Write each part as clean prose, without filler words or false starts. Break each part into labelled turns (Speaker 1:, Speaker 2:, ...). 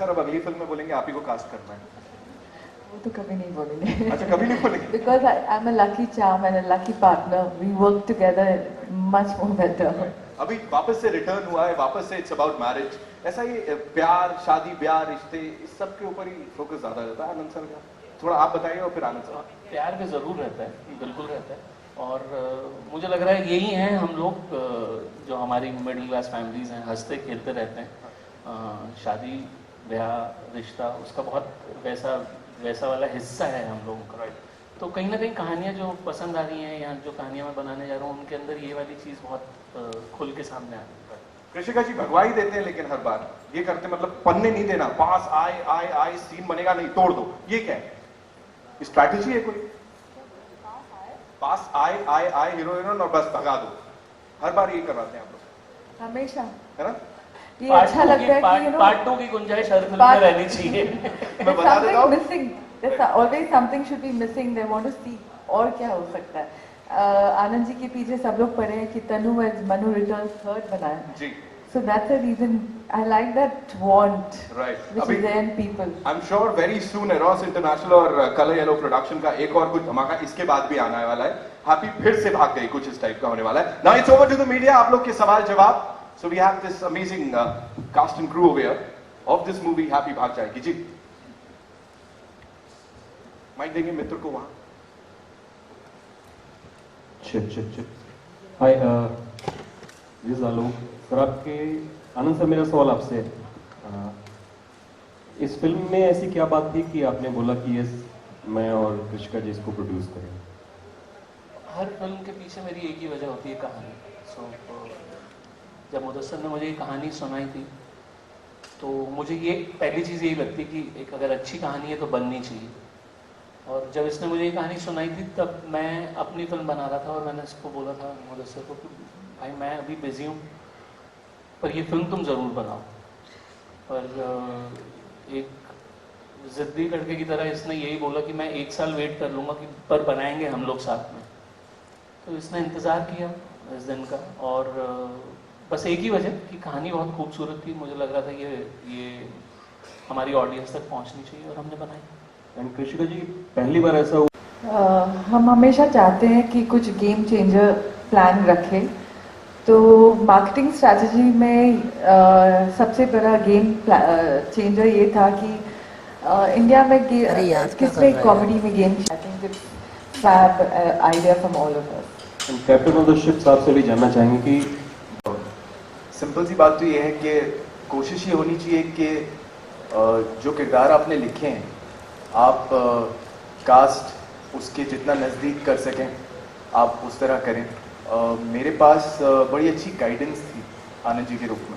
Speaker 1: Sir अब अगली film में बोलेंगे आप ही को कास्ट करना है?
Speaker 2: वो तो कभी नहीं बोलेंगे।
Speaker 1: अच्छा, कभी नहीं बोलेंगे?
Speaker 2: Because I'm a lucky charm and a lucky partner. We work together much more better.
Speaker 1: अभी वापस से रिटर्न हुआ है, वापस से इट्स अबाउट मैरिज। ऐसा ही प्यार, शादी, ब्याह, रिश्ते, इस सब के ऊपर ही फोकस ज्यादा रहता है आनंद सर का। थोड़ा आप बताइए और फिर आनंद सर।
Speaker 3: प्यार भी जरूर रहता है, बिल्कुल रहता है। और मुझे लग रहा है यही हैं हम लोग, जो हमारी मिडिल क्लास फैमिलीज हैं, हंसते खेलते रहते हैं। शादी ब्याह रिश्ता उसका बहुत वैसा वाला हिस्सा है हम लोगों का। तो कहीं ना कहीं कहानियाँ जो पसंद आ रही हैं या जो कहानियाँ मैं बनाने जा रहा हूँ उनके अंदर ये वाली चीज़ बहुत खुल के सामने आ रही है।
Speaker 1: कृषिका जी भगवा ही देते हैं, लेकिन हर बार ये करते मतलब पन्ने नहीं देना, पास आए सीन बनेगा नहीं, तोड़ दो, ये क्या है? स्ट्रैटेजी है कोई? पास आए हीरो हीरोइन और बस भगा दो, हर बार ये करवाते हैं आप लोग
Speaker 2: हमेशा,
Speaker 1: है ना?
Speaker 2: ये अच्छा लगता है कि
Speaker 3: पार्ट 2 की गुंजाइश हर फिल्म में रहनी चाहिए।
Speaker 1: मैं बता देता हूँ,
Speaker 2: missing. There's always something should be missing. They want to see और क्या हो सकता है। आनंद जी के पीछे सब लोग पढ़े हैं कि तनु as Manu returns third बनाया
Speaker 1: जी।
Speaker 2: So that's the reason I like that want,
Speaker 1: right,
Speaker 2: which is there in people.
Speaker 1: I'm sure very soon Eros International और Color Yellow Production का एक और कुछ धमाका इसके बाद भी आने वाला है। हैप्पी फिर से भाग गई, कुछ इस टाइप का होने वाला है। Now it's over to the media, आप लोग के सवाल जवाब। So we have this amazing cast and crew over here of this movie happy भाग जाएगी जी। माइक देंगे मित्र को वहां।
Speaker 4: Chip. Hi, this is Alok. Sir आपके आनंद सर, मेरा सवाल आपसे है, इस फिल्म में ऐसी क्या बात थी कि आपने बोला कि यस मैं और कृषिका जी इसको प्रोड्यूस करें?
Speaker 3: हर फिल्म के पीछे मेरी एक ही वजह होती है, कहानी। सो जब मुदस्सर ने मुझे ये कहानी सुनाई थी तो मुझे ये पहली चीज़ यही लगती कि एक अगर अच्छी कहानी है तो बननी चाहिए। और जब इसने मुझे ये कहानी सुनाई थी तब मैं अपनी फिल्म बना रहा था और मैंने इसको बोला था मुदस्सर को कि भाई मैं अभी बिजी हूँ पर ये फिल्म तुम ज़रूर बनाओ। पर एक ज़िद्दी लड़के की तरह इसने यही बोला कि मैं 1 साल वेट कर लूँगा कि पर बनाएंगे हम लोग साथ में। तो इसने इंतज़ार किया इस दिन का, और बस एक ही वजह कि कहानी बहुत खूबसूरत थी। मुझे लग रहा था ये हमारी ऑडियंस तक पहुँचनी चाहिए और हमने बनाई।
Speaker 4: एंड कृषिका जी पहली बार ऐसा हुआ?
Speaker 2: हम हमेशा चाहते हैं कि कुछ गेम चेंजर प्लान रखें, तो मार्केटिंग स्ट्रैटेजी में सबसे बड़ा गेम चेंजर ये था कि इंडिया में किसमें कॉमेडी में game, I think it's fab idea from all of us.
Speaker 4: Captain of the ship साहब से भी जानना चाहेंगे कि
Speaker 1: सिंपल सी बात तो ये है कि कोशिश ये होनी चाहिए कि जो किरदार आपने लिखे हैं आप कास्ट उसके जितना नज़दीक कर सकें आप उस तरह करें। मेरे पास बड़ी अच्छी गाइडेंस थी आनंद जी के रूप में,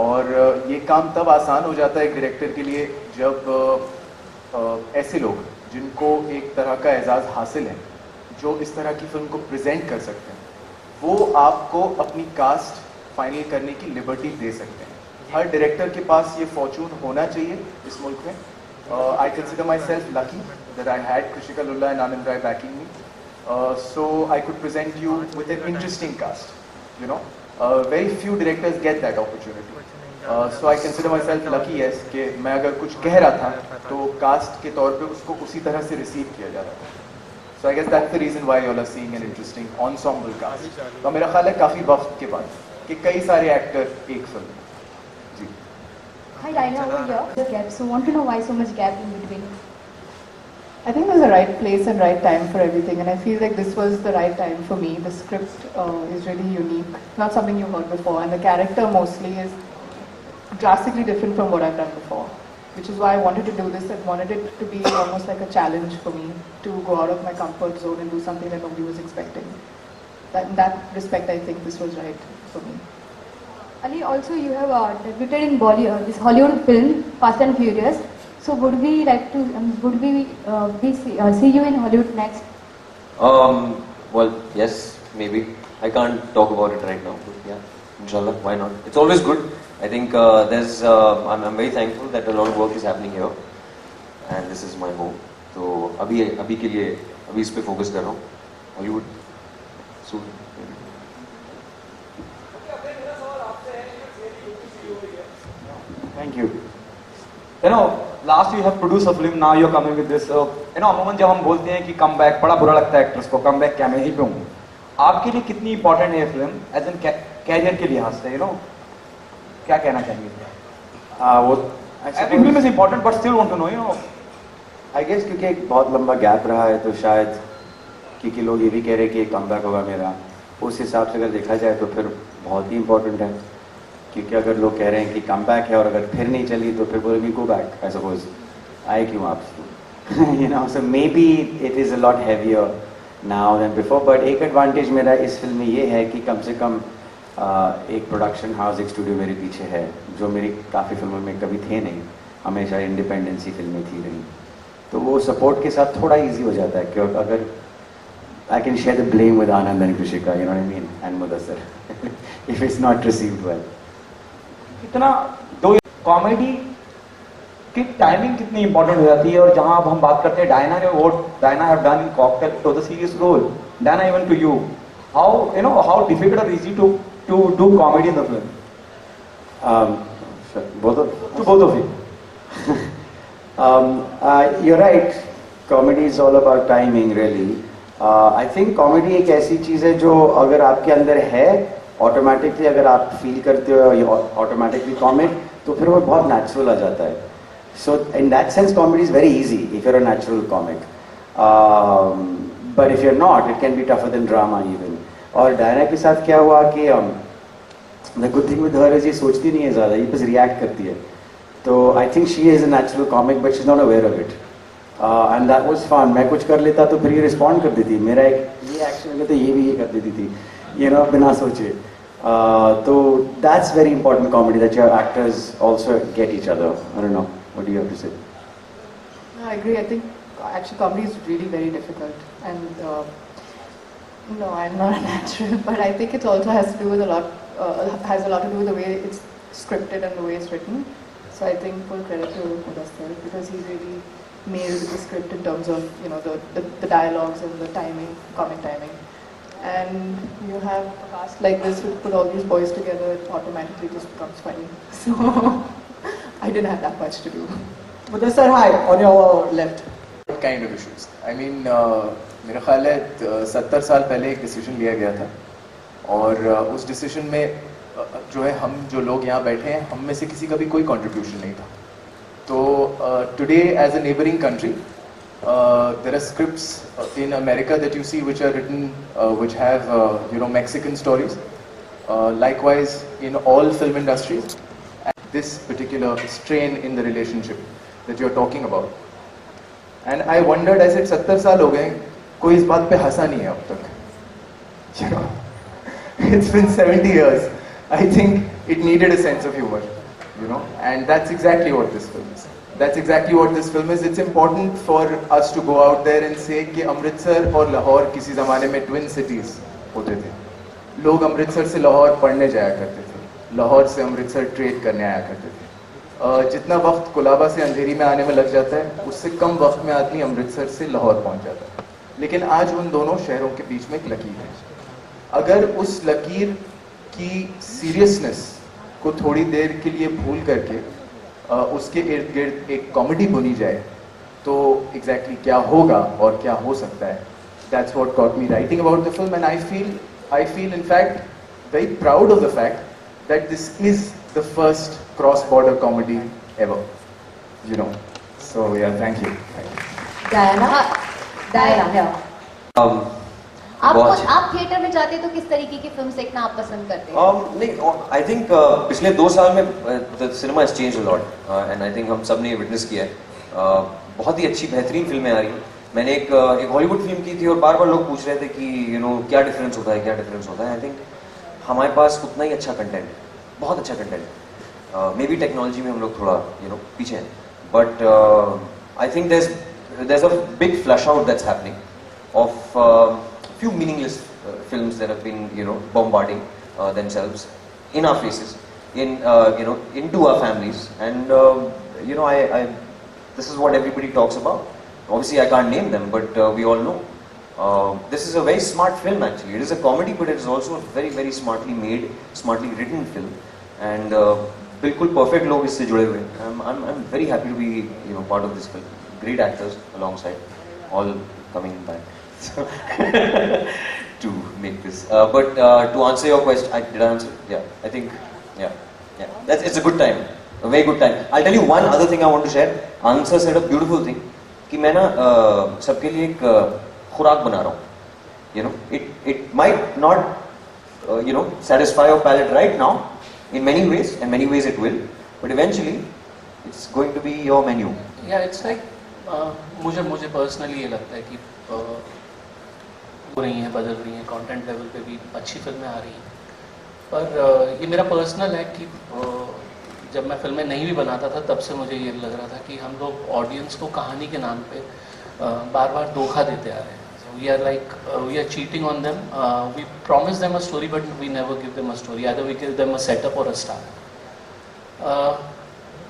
Speaker 1: और ये काम तब आसान हो जाता है एक डायरेक्टर के लिए जब ऐसे लोग जिनको एक तरह का एजाज़ हासिल है जो इस तरह की फिल्म को प्रेजेंट कर सकते हैं वो आपको अपनी कास्ट फाइनल करने की लिबर्टी दे सकते हैं। हर डायरेक्टर के पास ये फॉर्चून होना चाहिए इस मुल्क में। I consider myself lucky that I had Krishika Lulla and Anand Rai backing me, so I could present you with an interesting cast. You know, very few directors get that opportunity. So I consider myself lucky, yes, कि मैं अगर कुछ कह रहा था तो cast के तौर पे उसको उसी तरह से रिसीव किया जा रहा था। So I guess that's the reason why you all are seeing an interesting ensemble cast. तो मेरा ख्याल है काफ़ी वक्त के बाद कि कई सारे एक्टर एक फिल्म में। जी।
Speaker 5: Hi, Raina, over here. Gap. So want to know why so much gap in between?
Speaker 6: I think there's a right place and right time for everything, and I feel like this was the right time for me. The script is really unique, not something you've heard before, and the character mostly is drastically different from what I've done before, which is why I wanted to do this. I wanted it to be almost like a challenge for me to go out of my comfort zone and do something that nobody was expecting. In that respect, I think this was right for me.
Speaker 5: Ali, also you have debuted in Bollywood, this Hollywood film, Fast and Furious. So would we like to, see you in Hollywood next?
Speaker 7: Well, yes, maybe. I can't talk about it right now, but yeah, inshallah, why not? It's always good. I think I'm very thankful that a lot of work is happening here, and this is my home. So अभी के लिए अभी इस पे focus कर रहा हूँ. Hollywood soon.
Speaker 1: Thank you.
Speaker 8: you know, last you have produced a film, now you're coming with this. You know, अमूमन जब हम बोलते हैं कि कम बैक, बड़ा बुरा लगता है एक्ट्रेस को, कम बैक क्या मैं यहीं पे हूँ. आपके लिए कितनी इंपॉर्टेंट है ये फिल्म एज एन कैरियर के लिहाज से, यू नो, क्या कहना चाहेंगे?
Speaker 1: वो
Speaker 8: every film is important but still want to know, you know.
Speaker 1: I guess क्योंकि एक बहुत लंबा गैप रहा है तो शायद क्योंकि लोग ये भी कह रहे हैं कि कम बैक होगा मेरा, उस हिसाब से अगर देखा जाए तो फिर बहुत ही इंपॉर्टेंट है. क्योंकि अगर लोग कह रहे हैं कि कम बैक है और अगर फिर नहीं चली तो फिर बोलेंगे गो बैक, आई सपोज आए क्यों आप. You know, so maybe it is a lot heavier now than before. But एक एडवांटेज मेरा इस फिल्म में ये है कि कम से कम एक प्रोडक्शन हाउस, एक स्टूडियो मेरे पीछे है, जो मेरी काफ़ी फिल्मों में कभी थे नहीं, हमेशा इंडिपेंडेंसी फिल्में थी नहीं. तो वो सपोर्ट के साथ थोड़ा इजी हो जाता है. क्योंकि अगर I can share the blame with Anand and Krishika, you know what I mean, and Mudassar, if it's not received well.
Speaker 8: इतना दो कॉमेडी की टाइमिंग कितनी इंपॉर्टेंट हो जाती है. और जहां अब हम बात करते हैं डायना ने, वो Diana have done in cocktail to the serious role. Diana, even to you, how, you know, how difficult और easy to do comedy in the film? both of you.
Speaker 1: You're right, comedy is all about timing really. I think comedy एक ऐसी चीज़ है जो अगर आपके अंदर है automatically, अगर आप फील करते हो ऑटोमेटिकली कॉमिक, तो फिर वो बहुत नेचुरल आ जाता है. So in that sense comedy is very easy if you're a natural comic. But if you're not, it can be tougher than drama even. और डायना के साथ क्या हुआ कि the good thing with her is ये सोचती नहीं है ज़्यादा, ये बस रिएक्ट करती है. तो I think she is a natural comic but she is not aware of it. And that was fun. मैं कुछ कर लेता तो फिर ये रिस्पॉन्ड कर देती, मेरा एक ये एक्शन में तो ये भी ये कर देती थी, यू नो, बिना सोचे. तो that's very important comedy, that your actors also get each other. I don't know, what do you have to say?
Speaker 6: I agree. I think actually comedy is really very difficult, and no, I'm not a natural, but I think it also has to do with a lot to do with the way it's scripted and the way it's written. So I think full credit to Mudassar because he's really nailed the script in terms of, you know, the dialogues and the timing, comic timing. And you have a cast like this who put all these boys together, it automatically just becomes funny. So I didn't have that much to do.
Speaker 8: Mudassar, hi, on your left.
Speaker 1: What kind of issues? I mean, मेरा ख्याल है 70 साल पहले एक decision लिया गया था और उस डिसीजन में जो है हम जो लोग यहाँ बैठे हैं, हम में से किसी का भी कोई कंट्रीब्यूशन नहीं था. तो today as a neighboring country, there are scripts in America that you see which are written, which have you know, Mexican stories. Likewise in all film industries. And this particular strain in the relationship that you're talking about. And I wondered, I said 70 साल हो गए, कोई इस बात पे हंसा नहीं है अब तक. You know, it's been 70 years. I think it needed a sense of humor. You know, and that's exactly what this film is. That's exactly what this film is. It's important for us to go out there and say कि अमृतसर और लाहौर किसी ज़माने में twin cities होते थे. लोग अमृतसर से लाहौर पढ़ने जाया करते थे, लाहौर से अमृतसर ट्रेड करने आया करते थे. जितना वक्त कुलाबा से अंधेरी में आने में लग जाता है, उससे कम वक्त में आदमी अमृतसर से लाहौर पहुंच जाता है. लेकिन आज उन दोनों शहरों के बीच में एक लकीर है. अगर उस लकीर की सीरियसनेस को थोड़ी देर के लिए भूल करके उसके इर्द गिर्द एक कॉमेडी बुनी जाए तो एग्जैक्टली क्या होगा और क्या हो सकता है. That's what got me writing about the film. And I feel in fact very proud of the fact that this is the first cross border comedy ever, you know. So yeah, thank you.
Speaker 5: Diana,
Speaker 7: बहुत
Speaker 5: आप theatre में जाते तो किस तरीके की film देखना आप पसंद करते हैं?
Speaker 7: नहीं, आई थिंक पिछले 2 साल में the cinema has changed a lot and I think हम सब ने विटनेस किया है. बहुत ही अच्छी बेहतरीन फिल्में आ रही हैं. मैंने एक हॉलीवुड फिल्म की थी और बार बार लोग पूछ रहे थे कि यू नो क्या डिफरेंस होता है, क्या डिफरेंस होता है. आई थिंक हमारे पास उतना ही अच्छा कंटेंट है, बहुत अच्छा कंटेंट है. मे बी टेक्नोलॉजी में हम लोग थोड़ा यू नो पीछे हैं, but I think there's a big flush out that's happening of few meaningless films that have been, you know, bombarding themselves in our faces, in you know, into our families, and you know, I this is what everybody talks about. Obviously, I can't name them, but we all know. This is a very smart film actually. It is a comedy, but it is also a very, very smartly made, smartly written film, and बिल्कुल perfect लोग इससे जुड़े हुए हैं. I'm very happy to be part of this film. Great actors alongside, all coming back to make this. But to answer your question, did I answer? Yeah, I think it's a good time, a very good time. I'll tell you one other thing I want to share. Answer said a beautiful thing कि मैं ना सबके लिए एक खुराक बना रहा हूँ. It might not satisfy your palate right now in many ways, and many ways it will, but eventually it's going to be your menu.
Speaker 3: Yeah, it's like मुझे पर्सनली ये लगता है कि हो रही हैं, बदल रही हैं, कंटेंट लेवल पे भी अच्छी फिल्में आ रही हैं, पर ये मेरा पर्सनल है कि जब मैं फिल्में नहीं भी बनाता था तब से मुझे ये लग रहा था कि हम लोग ऑडियंस को कहानी के नाम पे बार बार धोखा देते आ रहे हैं. We are cheating on them. We promise them a story, but we never give them a story. Either we give them a setup or a star.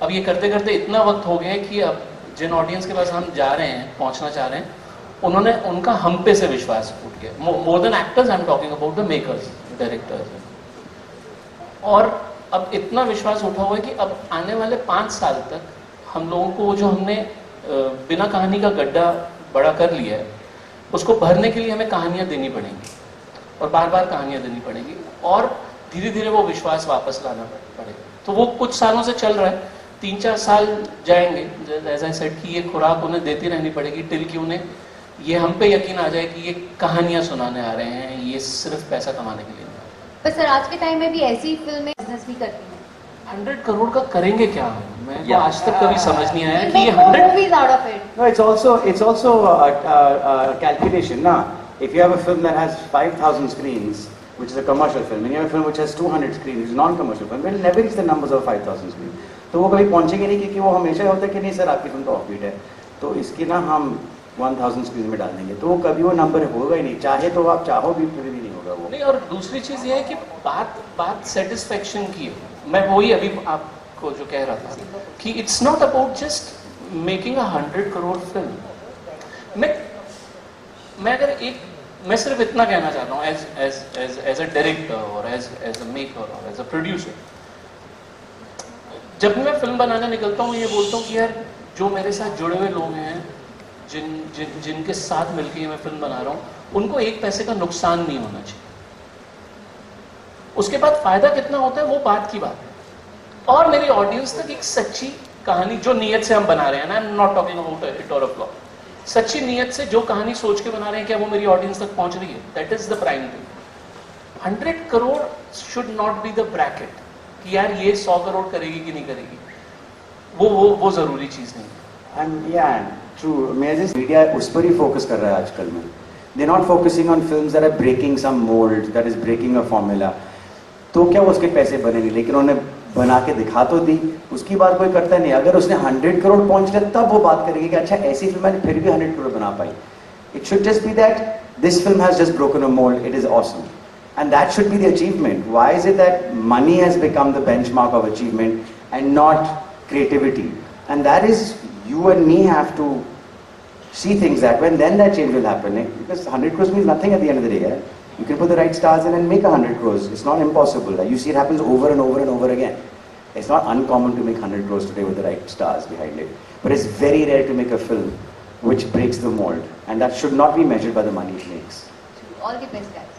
Speaker 3: अब ये करते करते इतना वक्त हो गया है कि अब जिन ऑडियंस के पास हम जा रहे हैं, पहुंचना चाह रहे हैं, उन्होंने उनका हम पे से विश्वास उठ गया. More than actors, I'm talking about the makers, directors. और अब इतना विश्वास उठा हुआ है कि अब आने वाले 5 साल तक हम लोगों को जो हमने बिना कहानी का गड्ढा बड़ा कर लिया है, उसको भरने के लिए हमें कहानियां देनी पड़ेंगी और बार बार कहानियां देनी पड़ेंगी और धीरे धीरे वो विश्वास वापस लाना पड़ेगा. तो वो कुछ सालों से चल रहा है, 3-4 साल जाएंगे, जैसा सेट कि ये खुराक उन्हें देती रहनी पड़ेगी टिल कि उन्हें ये हम पे यकीन आ जाए कि ये कहानियां सुनाने आ रहे हैं, ये सिर्फ पैसा कमाने के लिए.
Speaker 5: पर सर आज के टाइम में भी ऐसी फिल्में बिजनेस भी करती हैं.
Speaker 3: 100 करोड़ का करेंगे क्या? मैं तो आज तक कभी समझ नहीं आया कि ये 100
Speaker 5: movies out of it.
Speaker 8: No, it's also a calculation. Now, if you have a film that has 5,000 screens, which is a commercial film, and you have a film which has 200 screens, which is non-commercial film, will never reach the numbers of 5,000 screens. तो वो कभी पहुंचेंगे नहीं क्योंकि वो हमेशा होता है कि नहीं सर आपकी फिल्म तो ऑफबीट है, तो इसकी ना हम 1000 स्क्रीन में डाल देंगे, तो कभी वो नंबर होगा ही नहीं, चाहे तो आप चाहो भी फिर भी नहीं होगा वो.
Speaker 3: नहीं, और दूसरी चीज ये है कि बात सेटिस्फेक्शन की है. मैं वही अभी आपको जो कह रहा था कि it's not about just making 100 crore film. मैं सिर्फ इतना कहना चाहता हूँ एज अ डायरेक्टर और एज अ मेकर और एज अ प्रोड्यूसर, जब मैं फिल्म बनाने निकलता हूँ ये बोलता हूँ कि यार जो मेरे साथ जुड़े हुए लोग हैं, जिनके साथ मिलकर मैं फिल्म बना रहा हूँ, उनको 1 पैसे का नुकसान नहीं होना चाहिए. उसके बाद फायदा कितना होता है वो बात की बात है. और मेरी ऑडियंस तक एक सच्ची कहानी जो नीयत से हम बना रहे हैं, ना, I am not talking about it और अ फ्लॉप, सच्ची नीयत से जो कहानी सोच के बना रहे हैं, क्या वो मेरी ऑडियंस तक पहुंच रही है? That is the prime thing. 100 crore should not be the bracket कि यार ये 100 करोड़ करेगी कि नहीं करेगी. वो जरूरी चीज नहीं है.
Speaker 8: And yeah, true. Media उस पर ही फोकस कर रहा है आजकल में. They're not focusing on films that are breaking some mold, that is breaking a formula. तो क्या उसके पैसे बनेंगे, लेकिन उन्होंने बना के दिखा तो दी, उसकी बात कोई करता नहीं. अगर उसने 100 करोड़ पहुंच गया तब वो बात करेगी कि अच्छा ऐसी फिल्म है फिर भी 100 करोड़ बना पाई. It should just be that this film has just broken a mold, it is awesome. And that should be the achievement. Why is it that money has become the benchmark of achievement and not creativity? And that is, you and me have to see things that way, and then that change will happen. Because 100 crores means nothing at the end of the day. You can put the right stars in and make 100 crores. It's not impossible. You see it happens over and over and over again. It's not uncommon to make 100 crores today with the right stars behind it. But it's very rare to make a film which breaks the mold. And that should not be measured by the money it makes.
Speaker 5: All the best, guys.